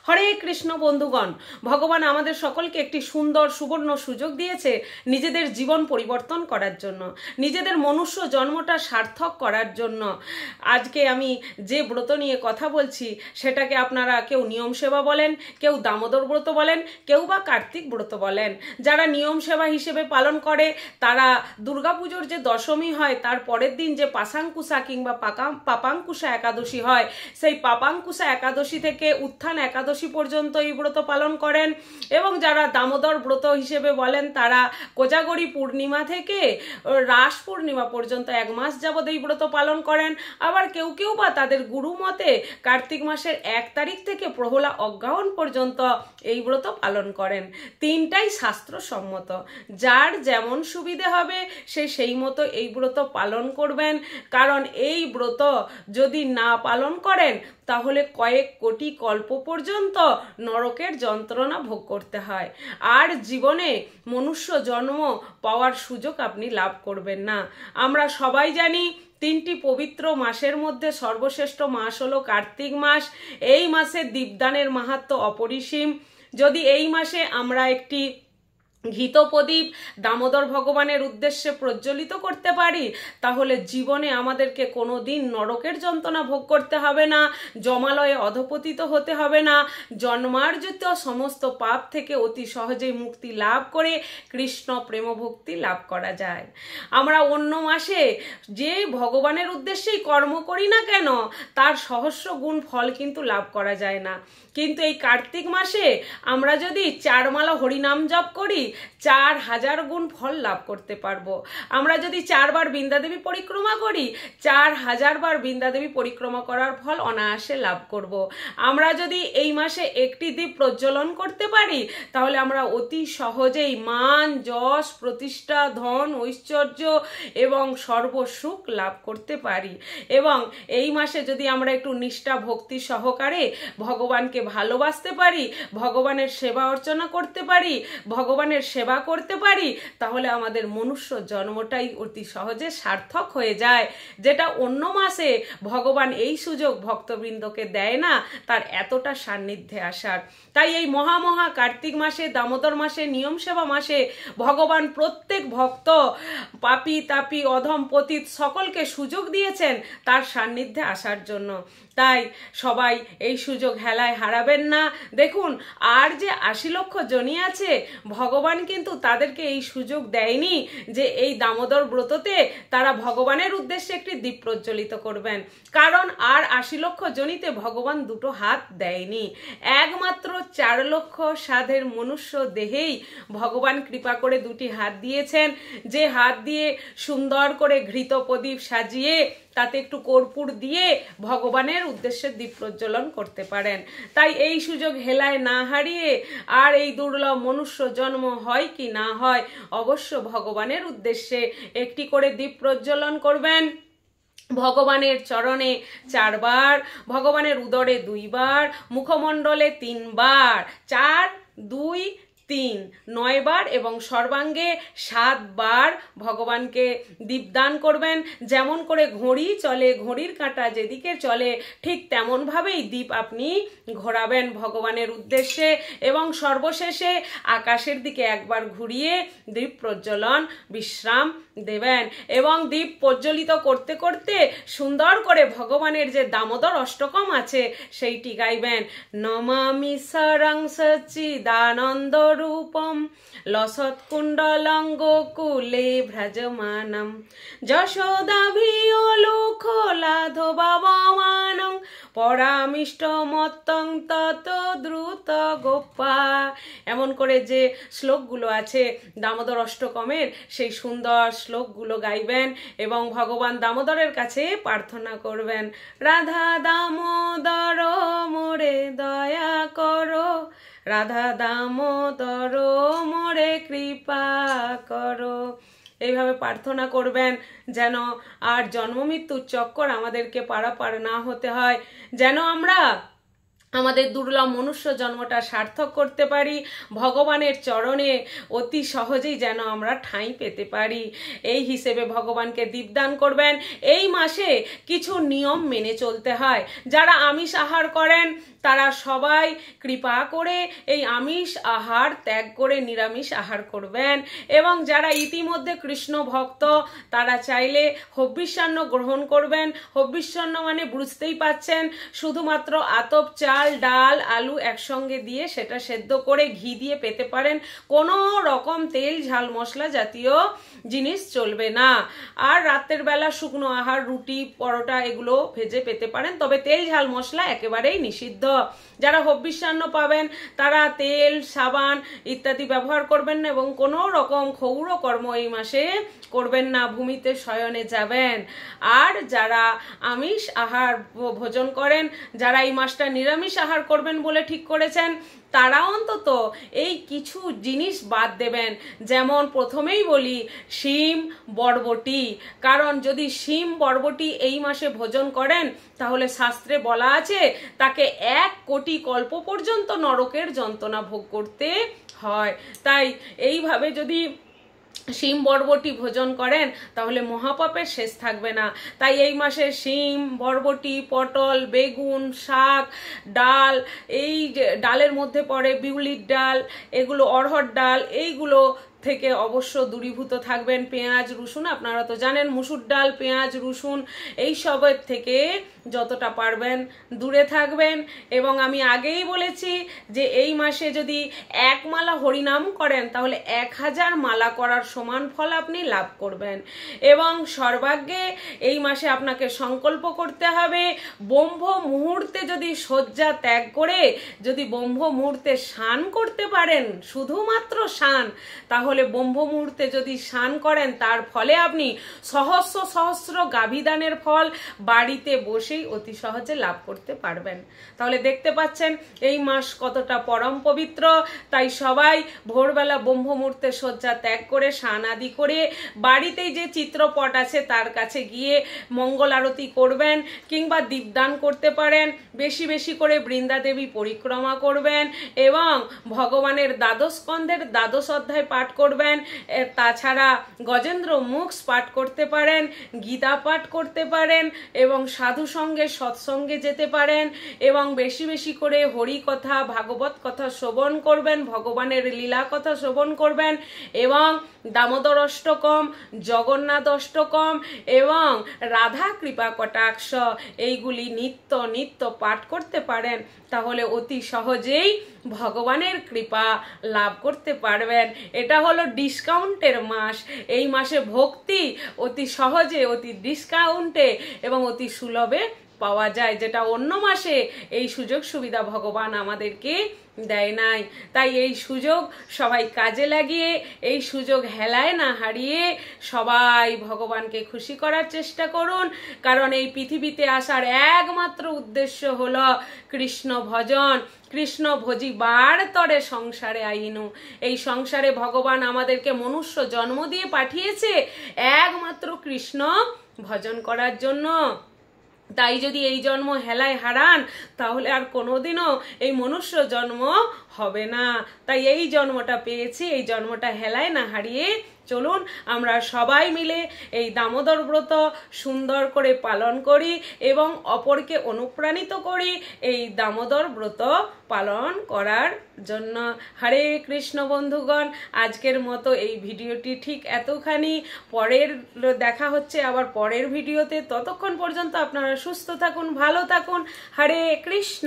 হরে কৃষ্ণ বন্ধুগণ, ভগবান আমাদের সকলকে একটি সুন্দর সুবর্ণ সুযোগ দিয়েছে নিজেদের জীবন পরিবর্তন করার জন্য, নিজেদের মনুষ্য জন্মটা সার্থক করার জন্য। আজকে আমি যে ব্রত নিয়ে কথা বলছি সেটাকে আপনারা কেউ নিয়ম সেবা বলেন, কেউ দামোদর ব্রত বলেন, কেউ বা কার্তিক ব্রত বলেন। যারা নিয়ম সেবা হিসেবে পালন করে তারা দুর্গাপুজোর যে দশমী হয় তার পরের দিন যে পাশাঙ্কুশা কিংবা পাপাঙ্কুশা একাদশী হয়, সেই পাপাঙ্কুশা একাদশী থেকে উত্থান একাদশী পর্যন্ত এই ব্রত পালন করেন। এবং যারা দামোদর ব্রত হিসেবে বলেন তারা কোজাগরী পূর্ণিমা থেকে রাস পূর্ণিমা পর্যন্ত 1 মাস যাবৎ এই ব্রত পালন করেন। আবার কেউ কেউ বা তাদের গুরু মতে কার্তিক মাসের 1 তারিখ থেকে প্রহলা অগ্রহায়ণ পর্যন্ত এই ব্রত পালন করেন। তিনটাই শাস্ত্রসম্মত, যার যেমন সুবিধে হবে সে সেই মতো এই ব্রত পালন করবেন। কারণ এই ব্রত যদি না পালন করেন তাহলে কয়েক কোটি কল্প পর্যন্ত নরকের যন্ত্রণা ভোগ করতে হয়, আর জীবনে মনুষ্য জন্ম পাওয়ার সুযোগ আপনি লাভ করবেন না। আমরা সবাই জানি 3টি পবিত্র মাসের মধ্যে সর্বশ্রেষ্ঠ মাস হলো কার্তিক মাস। এই মাসে দীপদানের মাহাত্ম্য অপরিসীম। যদি এই মাসে আমরা একটি ঘিত প্রদীপ দামোদর ভগবানের উদ্দেশ্যে প্রজ্বলিত করতে পারি তাহলে জীবনে আমাদেরকে কোনোদিন নরকের যন্ত্রণা ভোগ করতে হবে না, জমালয়ে অধপতিত হতে হবে না, জন্মার্জিত সমস্ত পাপ থেকে অতি সহজেই মুক্তি লাভ করে কৃষ্ণ প্রেমভক্তি লাভ করা যায়। আমরা অন্য মাসে যে ভগবানের উদ্দেশ্যেই কর্ম করি না কেন তার সহস্র গুণ ফল কিন্তু লাভ করা যায় না, কিন্তু এই কার্তিক মাসে আমরা যদি 4 মালা হরিনাম জপ করি 4000 গুণ ফল লাভ করতে পারবো। আমরা যদি 4 বার বৃন্দাদেবী পরিক্রমা করি 4000 বার বৃন্দাদেবী পরিক্রমা করার ফল অনায়াসে লাভ করব। আমরা যদি এই মাসে একটি দীপ প্রজ্বলন করতে পারি তাহলে আমরা অতি সহজেই মান, যশ, প্রতিষ্ঠা, ধন, ঐশ্বর্য এবং সর্বসুখ লাভ করতে পারি। এবং এই মাসে যদি আমরা একটু নিষ্ঠা ভক্তি সহকারে ভগবানকে ভালোবাসতে পারি, ভগবানের সেবা অর্চনা করতে পারি, ভগবানের সেবা করতে পারি, তাহলে আমাদের মনুষ্য জন্মটাই অতি সহজে সার্থক হয়ে যায়, যেটা অন্য মাসে ভগবান এই সুযোগ ভক্তবৃন্দকে দেয় না তার এতটা সান্নিধ্যে আসার। তাই এই মহা কার্তিক মাসে, দামোদর মাসে, নিয়ম সেবা মাসে ভগবান প্রত্যেক ভক্ত, পাপী তাপী, অধম পতিত সকলকে সুযোগ দিয়েছেন তার সান্নিধ্যে আসার জন্য। তাই সবাই এই সুযোগ হেলায় হারাবেন না। দেখুন, আর যে 80 লক্ষ জনই আছে ভগবান কিন্তু তাদেরকে এই সুযোগ দেয়নি যে এই দামোদর ব্রততে তারা ভগবানের উদ্দেশ্যে একটি দীপ প্রজ্বলিত করবেন। কারণ আর 80 লক্ষ জনিতে ভগবান 2টো হাত দেয়নি, একমাত্র 4 লক্ষ সাধের মনুষ্য দেহেই ভগবান কৃপা করে 2টি হাত দিয়েছেন, যে হাত দিয়ে সুন্দর করে ঘৃত প্রদীপ সাজিয়ে তাতে একটু কর্পূর দিয়ে ভগবানের উদ্দেশ্যে দীপ প্রজ্বলন করতে পারেন। তাই এই সুযোগ হেলায় না হারিয়ে, আর এই দুর্লভ মনুষ্য জন্ম হয় কি না হয়, অবশ্য ভগবানের উদ্দেশ্যে একটি করে দীপ প্রজ্বলন করবেন। ভগবানের চরণে 4 বার, ভগবানের উদরে 2 বার, মুখমণ্ডলে 3 বার, 4, 2, 3, 9 বার এবং সর্বাঙ্গে 7 বার ভগবানকে দীপদান করবেন। যেমন করে ঘড়ি চলে, ঘড়ির কাঁটা যেদিকে চলে ঠিক তেমনভাবেই দীপ আপনি ঘোরাবেন ভগবানের উদ্দেশ্যে এবং সর্বশেষে আকাশের দিকে একবার ঘুরিয়ে দীপ প্রজ্বলন বিশ্রাম দেবেন। এবং দীপ প্রজ্বলিত করতে করতে সুন্দর করে ভগবানের যে দামোদর অষ্টকম আছে সেইটি গাইবেন। নমামি সরং সচ্চিদানন্দ রূপম লসৎকুণ্ডলং গোকুলে ভ্রজমানম যশোদাভিয়োলোকলাধবাবমানং পরামিষ্ট মত্তং তত দ্রুত গোপা। এমন করে যে শ্লোকগুলো আছে দামোদর অষ্টকমের সেই সুন্দর শ্লোকগুলো গাইবেন এবং ভগবান দামোদরের কাছে প্রার্থনা করবেন, রাধা দামোদর মোরে দয়া করো, রাধা দামোদর মোরে কৃপা করো। এইভাবে প্রার্থনা করবেন যেন আর জন্ম মৃত্যুর চক্কর আমাদেরকে পারাপার না হতে হয়, যেন আমরা আমাদের দুর্লভ মনুষ্য জন্মটা সার্থক করতে পারি, ভগবানের চরণে অতি সহজেই যেন আমরা ঠাঁই পেতে পারি। এই হিসেবে ভগবানকে দীপদান করবেন। এই মাসে কিছু নিয়ম মেনে চলতে হয়। যারা আমিষ আহার করেন তারা সবাই কৃপা করে এই আমিষ আহার ত্যাগ করে নিরামিষ আহার করবেন, এবং যারা ইতিমধ্যে কৃষ্ণ ভক্ত তারা চাইলে হবিষ্যান্ন গ্রহণ করবেন। হবিষ্যান্ন মানে বুঝতেই পাচ্ছেন, শুধুমাত্র আতপ চাল, ডাল, আলু একসঙ্গে দিয়ে সেটা সেদ্ধ করে ঘি দিয়ে পেতে পারেন। কোনো রকম তেল, ঝাল, মশলা জাতীয় জিনিস চলবে না। আর রাতের বেলা শুকনো আহার, রুটি, পরোটা এগুলো ভেজে পেতে পারেন, তবে তেল, ঝাল, মশলা একেবারেই নিষিদ্ধ। যারা হবিষ্যান্ন পাবেন তারা তেল, সাবান ইত্যাদি ব্যবহার করবেন না, এবং কোনো রকম ক্ষৌর কর্ম এই মাসে করবেন না, ভূমিতে শয়নে যাবেন। আর যারা আমিষ আহার ভোজন করেন, যারা এই মাসটা নিরামিষ আহার করবেন বলে ঠিক করেছেন, তারা অন্তত এই কিছু জিনিস বাদ দেবেন। যেমন প্রথমেই বলি শিম, বরবটি। কারণ যদি শিম, বরবটি এই মাসে ভোজন করেন তাহলে শাস্ত্রে বলা আছে তাকে 1 কোটি কল্প পর্যন্ত নরকের যন্ত্রণা ভোগ করতে হয়। তাই এইভাবে যদি শিম, বরবটি ভোজন করেন তাহলে মহাপাপের শেষ থাকবে না। তাই এই মাসে শিম, বরবটি, পটল, বেগুন, শাক, ডাল, এই ডালের মধ্যে পড়ে বিউলির ডাল, এগুলো অড়হর ডাল, এইগুলো থেকে অবশ্য দূরীভূত থাকবেন। পেঁয়াজ, রসুন আপনারা তো জানেন, মুসুর ডাল, পেঁয়াজ, রসুন এই সবের থেকে যতটা পারবেন দূরে থাকবেন। এবং আমি আগেই বলেছি যে এই মাসে যদি 1 মালা হরিনাম করেন তাহলে 1000 মালা করার সমান ফল আপনি লাভ করবেন। এবং সর্বাগ্যে এই মাসে আপনাকে সংকল্প করতে হবে, ব্রহ্ম মুহূর্তে যদি শয্যা ত্যাগ করে যদি ব্রহ্ম মুহূর্তে স্নান করতে পারেন, শুধুমাত্র স্নান, তাহলে ব্রহ্ম মুহূর্তে যদি স্নান করেন তার ফলে আপনি সহস্র সহস্র গাভীদানের ফল বাড়িতে বসেই অতি সহজে লাভ করতে পারবেন। তাহলে দেখতে পাচ্ছেন এই মাস কতটা পরম পবিত্র। তাই সবাই ভোরবেলা ব্রহ্ম মুহূর্তে শয্যা ত্যাগ করে স্নান আদি করে বাড়িতেই যে চিত্রপট আছে তার কাছে গিয়ে মঙ্গল আরতি করবেন, কিংবা দীপদান করতে পারেন। বেশি বেশি করে বৃন্দা দেবী পরিক্রমা করবেন এবং ভগবানের দ্বাদশ স্কন্ধের দ্বাদশ অধ্যায় পাঠ করবেন। তাছাড়া গজেন্দ্র মুখ পাঠ করতে পারেন, গীতা পাঠ করতে পারেন, এবং সাধু সঙ্গে সৎসঙ্গে যেতে পারেন, এবং বেশি বেশি করে হরি কথা, ভাগবত কথা শ্রবণ করবেন, ভগবানের লীলা কথা শ্রবণ করবেন, এবং দামোদর অষ্টকম, জগন্নাথ অষ্টকম এবং রাধা কৃপা কটাক্ষ এইগুলি নিত্য নিত্য পাঠ করতে পারেন। তাহলে অতি সহজেই ভগবানের কৃপা লাভ করতে পারবেন। এটা হলো ডিসকাউন্টের মাস। এই মাসে ভক্তি অতি সহজে, অতি ডিসকাউন্টে এবং অতি সুলভে পাওয়া যায়, যেটা অন্য মাসে এই সুযোগ সুবিধা ভগবান আমাদেরকে দেয় নাই। তাই এই সুযোগ সবাই কাজে লাগিয়ে, এই সুযোগ হেলায় না হারিয়ে সবাই ভগবানকে খুশি করার চেষ্টা করুন। কারণ এই পৃথিবীতে আসার একমাত্র উদ্দেশ্য হলো কৃষ্ণ ভজন। কৃষ্ণ ভজিবার তরে সংসারে আইনু। এই সংসারে ভগবান আমাদেরকে মনুষ্য জন্ম দিয়ে পাঠিয়েছে একমাত্র কৃষ্ণ ভজন করার জন্য। তাই যদি এই জন্ম হেলায় হারান তাহলে আর কোনোদিনও এই মনুষ্য জন্ম হবে না। তাই এই জন্মটা পেয়েছি, এই জন্মটা হেলায় না হারিয়ে চলুন আমরা সবাই মিলে এই দামোদর ব্রত সুন্দর করে পালন করি এবং অপরকে অনুপ্রাণিত করি এই দামোদর ব্রত পালন করার জন্য। হরে কৃষ্ণ বন্ধুগণ, আজকের মতো এই ভিডিওটি ঠিক এতখানি। পরের দেখা হচ্ছে আবার পরের ভিডিওতে। ততক্ষণ পর্যন্ত আপনারা সুস্থ থাকুন, ভালো থাকুন। হরে কৃষ্ণ।